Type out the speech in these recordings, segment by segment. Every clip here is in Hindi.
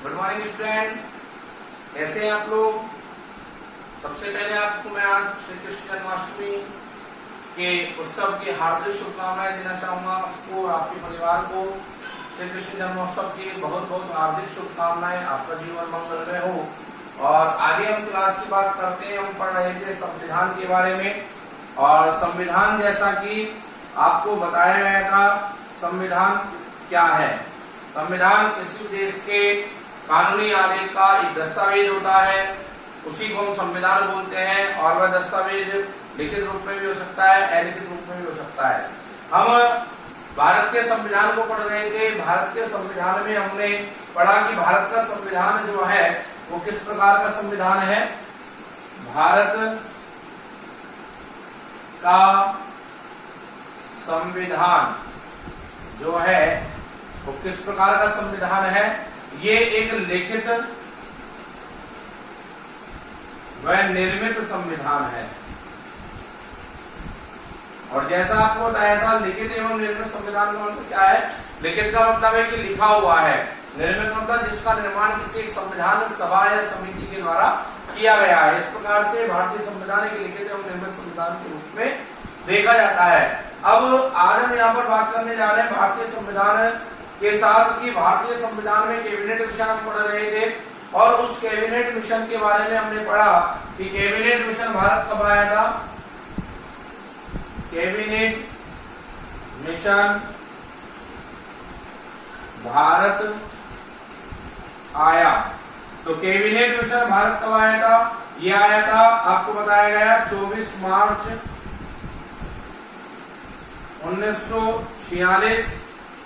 गुड मॉर्निंग स्टूडेंट, कैसे हैं आप लोग। सबसे पहले आपको मैं आज श्री कृष्ण जन्माष्टमी के उत्सव की हार्दिक शुभकामनाएं देना चाहूंगा। आपको, आपके परिवार को श्री कृष्ण जन्मोत्सव की बहुत बहुत हार्दिक शुभकामनाएं। आपका जीवन मंगलमय हो। और आगे हम क्लास की बात करते हैं। हम पढ़ रहे थे संविधान के बारे में, और संविधान जैसा कि आपको बताया गया था, संविधान क्या है। संविधान किसी देश के कानूनी आदेश का एक दस्तावेज होता है, उसी को हम संविधान बोलते हैं। और वह दस्तावेज लिखित रूप में भी हो सकता है, अलिखित रूप में भी हो सकता है। हम भारत के संविधान को पढ़ रहे थे। भारत के संविधान में हमने पढ़ा कि भारत का संविधान जो है वो किस प्रकार का संविधान है। भारत का संविधान जो है वो किस प्रकार का संविधान है। ये एक लिखित व निर्मित संविधान है। और जैसा आपको बताया था, लिखित एवं निर्मित संविधान का मतलब क्या है। लिखित का मतलब है कि लिखा हुआ है। निर्मित मतलब जिसका निर्माण किसी एक संविधान सभा या समिति के द्वारा किया गया है। इस प्रकार से भारतीय संविधान एक लिखित एवं निर्मित संविधान के रूप में देखा जाता है। अब आज हम यहाँ पर बात करने जा रहे हैं भारतीय संविधान के साथ कि भारतीय संविधान में कैबिनेट मिशन हम पढ़ रहे थे। और उस कैबिनेट मिशन के बारे में हमने पढ़ा कि कैबिनेट मिशन भारत कब आया था। कैबिनेट मिशन भारत आया। तो कैबिनेट मिशन भारत कब आया था। यह आया था, आपको बताया गया 24 मार्च 1946।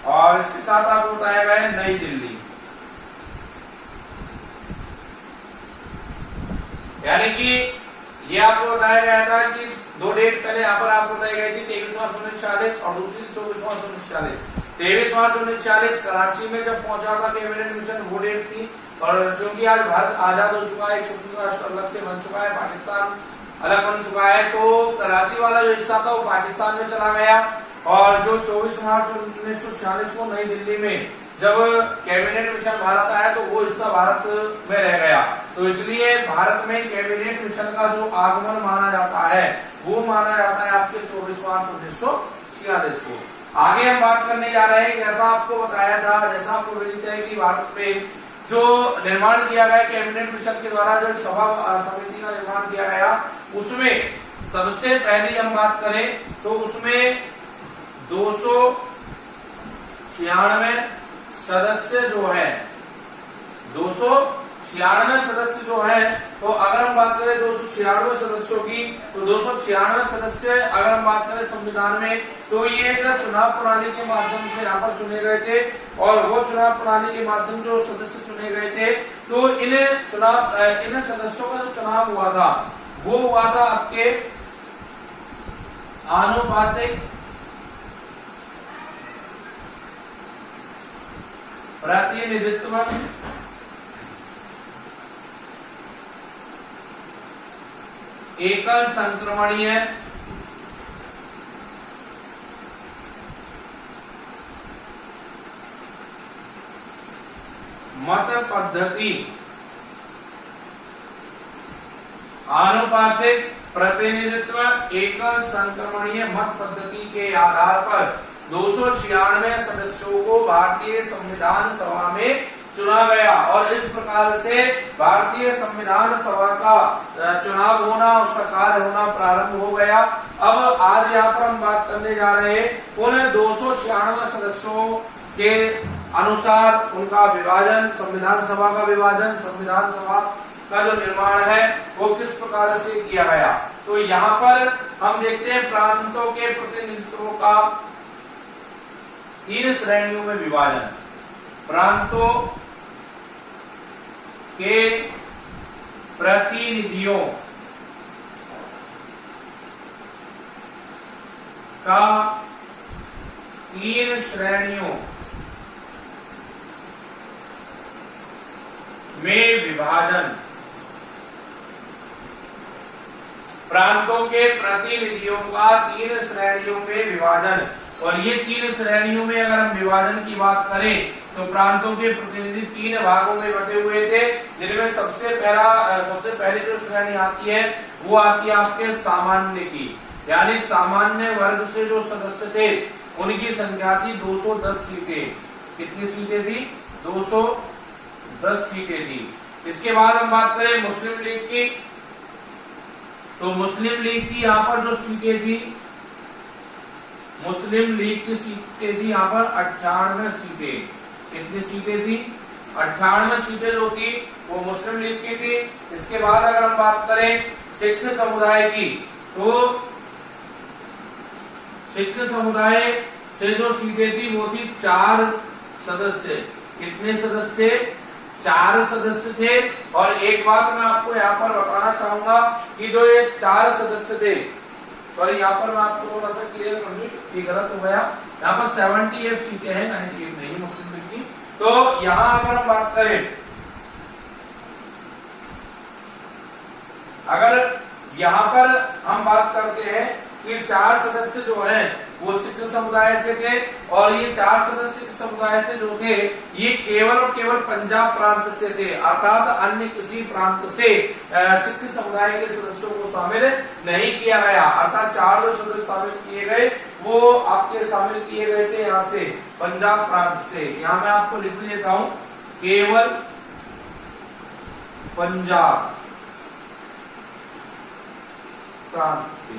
और इसके साथ आपको बताया गया है नई दिल्ली। यानी कि ये आपको बताया गया था कि दो डेट पहले यहाँ पर आपको बताई गई थी, 23 मार्च 1946 और दूसरी 24 मार्च 1946। 23 मार्च 1946 कराची में जब पहुंचा था कैबिनेट मिशन, वो डेट थी। और चूंकि आज भारत आजाद हो चुका है, एक स्वतंत्र राष्ट्र अलग से बन चुका है, पाकिस्तान अलग बन चुका है, तो कराची वाला जो हिस्सा था वो पाकिस्तान में चला गया। और जो 24 मार्च 1946 को नई दिल्ली में जब कैबिनेट मिशन भारत आया तो वो हिस्सा भारत में रह गया। तो इसलिए भारत में कैबिनेट मिशन का जो आगमन माना जाता है वो माना जाता है आपके 24 मार्च 1946 को। आगे हम बात करने जा रहे हैं, जैसा आपको बताया था, जैसा आपको विदित है कि भारत में जो निर्माण किया गया कैबिनेट मिशन के द्वारा, जो सभा समिति का निर्माण किया गया, उसमें सबसे पहली हम बात करें तो उसमें 296 सदस्य जो है, 296 सदस्य जो है। तो अगर हम बात करें 296 सदस्यों की, तो 296 सदस्य अगर हम बात करें संविधान में, तो ये चुनाव प्रणाली के माध्यम से यहाँ पर चुने गए थे। और वो चुनाव प्रणाली के माध्यम जो सदस्य चुने गए थे, तो इन सदस्यों का जो चुनाव हुआ था वो हुआ था आपके आनुपातिक प्रतिनिधित्व एकल संक्रमणीय मत पद्धति, आनुपातिक प्रतिनिधित्व एकल संक्रमणीय मत पद्धति के आधार पर 296 सदस्यों को भारतीय संविधान सभा में चुना गया। और इस प्रकार से भारतीय संविधान सभा का चुनाव होना, उसका कार्य होना प्रारंभ हो गया। अब आज यहाँ पर हम बात करने जा रहे हैं उन 296 सदस्यों के अनुसार उनका विभाजन, संविधान सभा का विभाजन, संविधान सभा का जो निर्माण है वो किस प्रकार से किया गया। तो यहाँ पर हम देखते हैं प्रांतों के प्रतिनिधित्व का 3 श्रेणियों में विभाजन। प्रांतों के प्रतिनिधियों का 3 श्रेणियों में विभाजन। प्रांतों के प्रतिनिधियों का 3 श्रेणियों में विभाजन। और ये 3 श्रेणियों में अगर हम विभाजन की बात करें तो प्रांतों के प्रतिनिधि 3 भागों में बटे हुए थे, जिनमें सबसे पहले जो श्रेणी आती है वो आती है आपके सामान्य की, यानी सामान्य वर्ग से जो सदस्य थे उनकी संख्या थी 210 सीटें। कितनी सीटें थी? 210 सीटें थी। इसके बाद हम बात करें मुस्लिम लीग की, तो मुस्लिम लीग की यहाँ पर जो सीटें थी, मुस्लिम लीग की सीटें थी यहाँ पर 98 सीटें। कितनी सीटें थी? 98 सीटें जो थी वो मुस्लिम लीग की थी। इसके बाद अगर हम बात करें सिख समुदाय की, तो सिख समुदाय से जो सीटें थी वो थी 4 सदस्य। कितने सदस्य थे? 4 सदस्य थे। और एक बात मैं आपको यहाँ पर बताना चाहूंगा कि जो ये 4 सदस्य थे, सॉरी यहाँ पर मैं आपको थोड़ा सा क्लियर कर दूं, ये गलत हो गया, यहाँ पर 78 सीटें हैं, 98 नहीं मुस्लिम लीग की। तो यहाँ अगर हम बात करें, अगर यहाँ पर हम बात करते हैं कि 4 सदस्य जो हैं वो सिख समुदाय से थे, और ये 4 सदस्य सिख समुदाय से जो थे ये केवल और केवल पंजाब प्रांत से थे, अर्थात अन्य किसी प्रांत से सिख समुदाय के सदस्यों को शामिल नहीं किया गया। अर्थात 4 जो सदस्य शामिल किए गए वो आपके शामिल किए गए थे यहाँ से पंजाब प्रांत से। यहाँ मैं आपको लिख लेता हूँ, केवल पंजाब प्रांत से,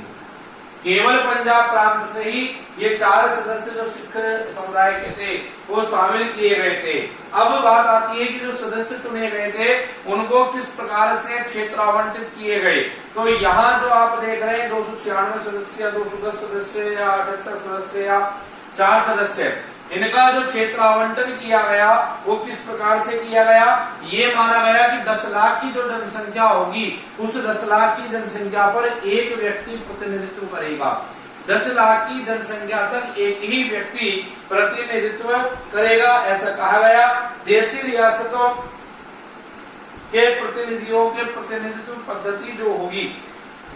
केवल पंजाब प्रांत से ही ये 4 सदस्य जो सिख समुदाय के थे वो शामिल किए गए थे। अब बात आती है कि जो सदस्य चुने गए थे उनको किस प्रकार से क्षेत्र आवंटित किए गए। तो यहाँ जो आप देख रहे हैं 296 सदस्य या 210 सदस्य या 78 सदस्य या 4 सदस्य, इनका जो क्षेत्र आवंटन किया गया वो किस प्रकार से किया गया? ये माना गया कि 10 लाख की जो जनसंख्या होगी उस 10 लाख की जनसंख्या पर एक व्यक्ति प्रतिनिधित्व करेगा। 10 लाख की जनसंख्या तक एक ही व्यक्ति प्रतिनिधित्व करेगा, ऐसा कहा गया। देशी रियासतों के प्रतिनिधियों के प्रतिनिधित्व पद्धति जो होगी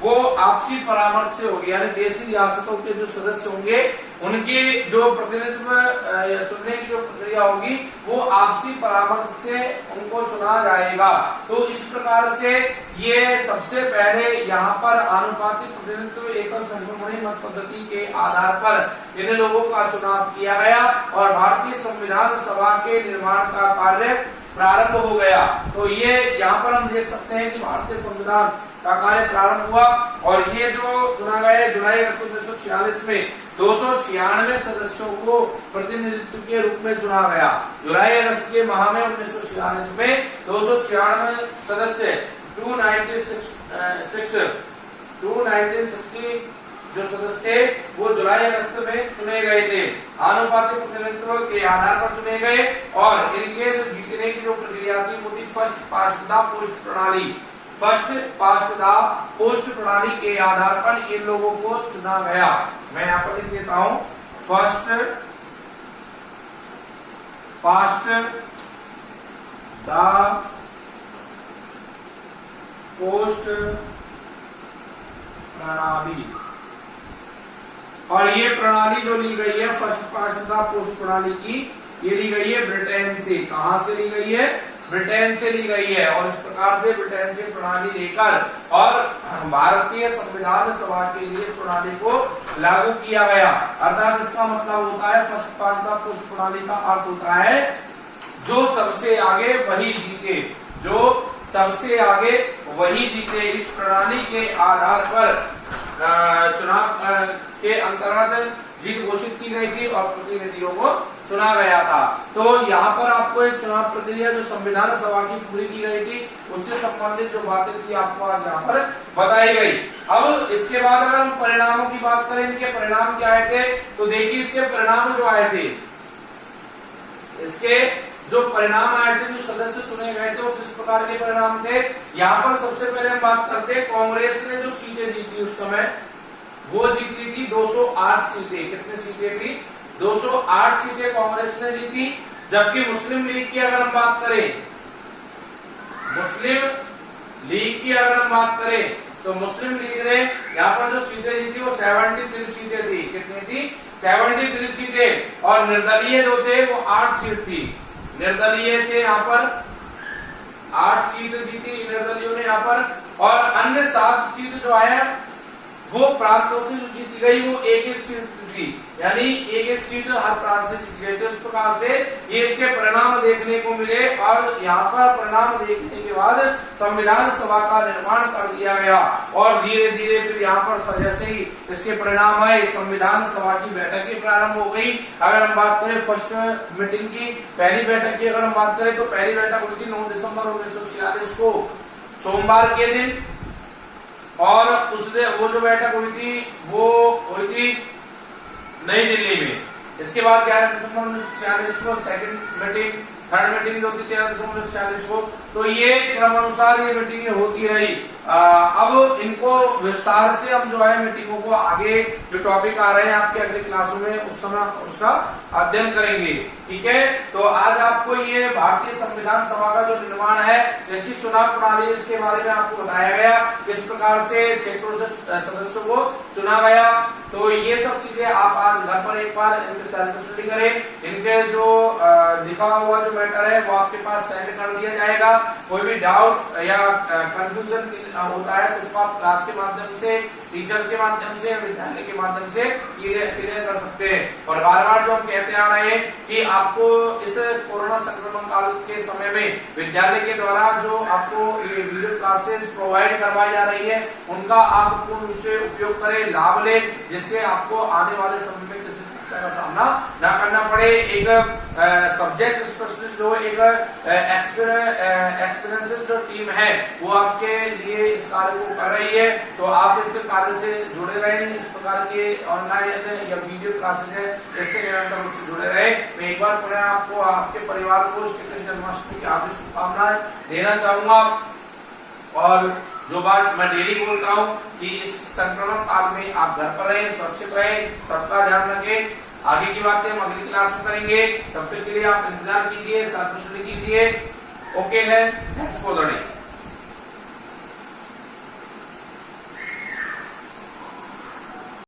वो आपसी परामर्श से होगी, यानी देशी रियासतों के जो सदस्य होंगे उनके जो प्रतिनिधित्व चुनने की जो प्रक्रिया होगी वो आपसी परामर्श से उनको चुना जाएगा। तो इस प्रकार से ये सबसे पहले यहाँ पर आनुपातिक प्रतिनिधित्व एकल संक्रमणी मत पद्धति के आधार पर इन लोगों का चुनाव किया गया और भारतीय संविधान सभा के निर्माण का कार्य प्रारंभ हो गया। तो ये यहाँ पर हम देख सकते हैं कि भारतीय संविधान का कार्य प्रारंभ हुआ और ये जो चुना गया जुलाई 1946 में 296 सदस्यों को प्रतिनिधित्व के रूप में चुना गया। जुलाई अगस्त के माह में 1946 में 296 सदस्य 296 जो सदस्य थे वो जुलाई अगस्त में चुने गए थे। आनुपातिक प्रतिनिधित्व के आधार पर चुने गए और इनके जो जीतने की जो प्रक्रिया थी वो थी फर्स्ट पास्ट द पोस्ट प्रणाली। फर्स्ट पास्ट द पोस्ट प्रणाली के आधार पर इन लोगों को चुना गया। मैं यहाँ पर लिख देता हूँ, फर्स्ट पास्ट द पोस्ट प्रणाली। और ये प्रणाली जो ली गई है फर्स्ट पास्ट द पोस्ट प्रणाली की, ये ली गई है ब्रिटेन से। कहां से ली गई है? ब्रिटेन से ली गई है। और इस प्रकार से ब्रिटेन से प्रणाली लेकर और भारतीय संविधान सभा के लिए इस प्रणाली को लागू किया गया। अर्थात इसका मतलब होता है फर्स्ट पास्ट द पोस्ट प्रणाली का अर्थ होता है जो सबसे आगे वही जीते, जो सबसे आगे वही जीते। इस प्रणाली के आधार पर चुनाव के अंतर्गत जीत घोषित की गई थी और प्रतिनिधियों को चुना गया था। तो यहाँ पर आपको एक चुनाव प्रक्रिया जो संविधान सभा की पूरी की गई थी उससे संबंधित जो बातें थी आपको आज यहाँ पर बताई गई। अब इसके बाद अगर हम परिणामों की बात करें, इनके परिणाम क्या आए थे, तो देखिए इसके परिणाम जो आए थे, इसके जो परिणाम आए थे, जो सदस्य चुने गए थे वो किस प्रकार के परिणाम थे। यहाँ पर सबसे पहले हम बात करते हैं कांग्रेस ने जो सीटें जीती उस समय वो जीती थी 208 सीटें। कितनी सीटें थी? 208 सीटें कांग्रेस ने जीती। जबकि मुस्लिम लीग की अगर हम बात करें, मुस्लिम लीग की अगर हम बात करें तो मुस्लिम लीग ने यहाँ पर जो सीटें दी थी वो 73 सीटें थी। कितनी थी? 73 सीटें। और निर्दलीय जो थे वो 8 सीट थी। निर्दलीय थे यहाँ पर 8 सीट जीती निर्दलीयों ने यहाँ पर, और अन्य 7 सीट जो है वो प्रांतों से जो जीती गई वो एक सीट थी, यानी एक सीट हर प्रांत से जीती गई। तो इस प्रकार से ये इसके परिणाम देखने को मिले, और यहाँ पर परिणाम देखने के बाद संविधान सभा का निर्माण कर दिया गया। और धीरे धीरे फिर यहाँ पर जैसे ही इसके परिणाम आए, संविधान सभा की बैठकें प्रारंभ हो गई। अगर हम बात करें फर्स्ट मीटिंग की, पहली बैठक की अगर हम बात करें तो पहली बैठक हुई थी 9 दिसंबर 1946 को, सोमवार के दिन। और उसने वो जो बैठक हुई थी वो हुई थी नई दिल्ली में। इसके बाद 11 दिसंबर 1946 को सेकंड मीटिंग, थर्ड मीटिंग जो थी 13 दिसंबर 1946 को। तो ये क्रम अनुसार ये मीटिंगें होती रही। अब इनको विस्तार से हम जो है मीटिंगों को आगे जो टॉपिक आ रहे हैं आपके अगले क्लासों में उस समय उसका अध्ययन करेंगे। ठीक है, तो आज आपको ये भारतीय संविधान सभा का जो निर्माण है, इसकी चुनाव प्रणाली, इसके बारे में आपको बताया गया, किस प्रकार से 6 सदस्यों को चुना गया। तो ये सब चीजें आप आज घर पर एक बार इनके सेल्फ स्टडी करें। इनके जो लिखा हुआ जो मैटर है वो आपके पास सेंड कर दिया जाएगा। कोई भी डाउट या कंफ्यूजन होता है तो उसको आप क्लास के माध्यम से, टीचर के माध्यम से, विद्यालय के माध्यम से क्लियर कर सकते हैं। और बार बार जो हम कहते आ रहे हैं कि आपको इस कोरोना संक्रमण काल के समय में विद्यालय के द्वारा जो आपको ये वीडियो क्लासेस प्रोवाइड करवाई जा रही है उनका आप पूर्ण रूप से उपयोग करें, लाभ लें, जिससे आपको आने वाले समय में किसी समस्या का सामना न करना पड़े। एक सब्जेक्ट स्पेशलिस्ट जो एक एक्सपीरियंशियल जो टीम है वो आपके लिए इस कार्य को कर रही है। तो आप इस कार्य से जुड़े रहें, इस प्रकार के ऑनलाइन या वीडियो क्लासेज है इससे निरंतर रूप से जुड़े रहे। मैं एक बार पुनः आपको, आपके परिवार को श्री कृष्ण जन्माष्टमी की हार्दिक शुभकामनाएं देना चाहूंगा। और जो बात मैं डेली बोलता हूँ कि इस संक्रमण काल में आप घर पर रहें, सुरक्षित रहें, सबका ध्यान रखें। आगे की बातें हम अगली क्लास में करेंगे, तब तक के लिए आप इंतजार कीजिए, साथ में कीजिए। ओके है, थैंक्स फॉर द डे।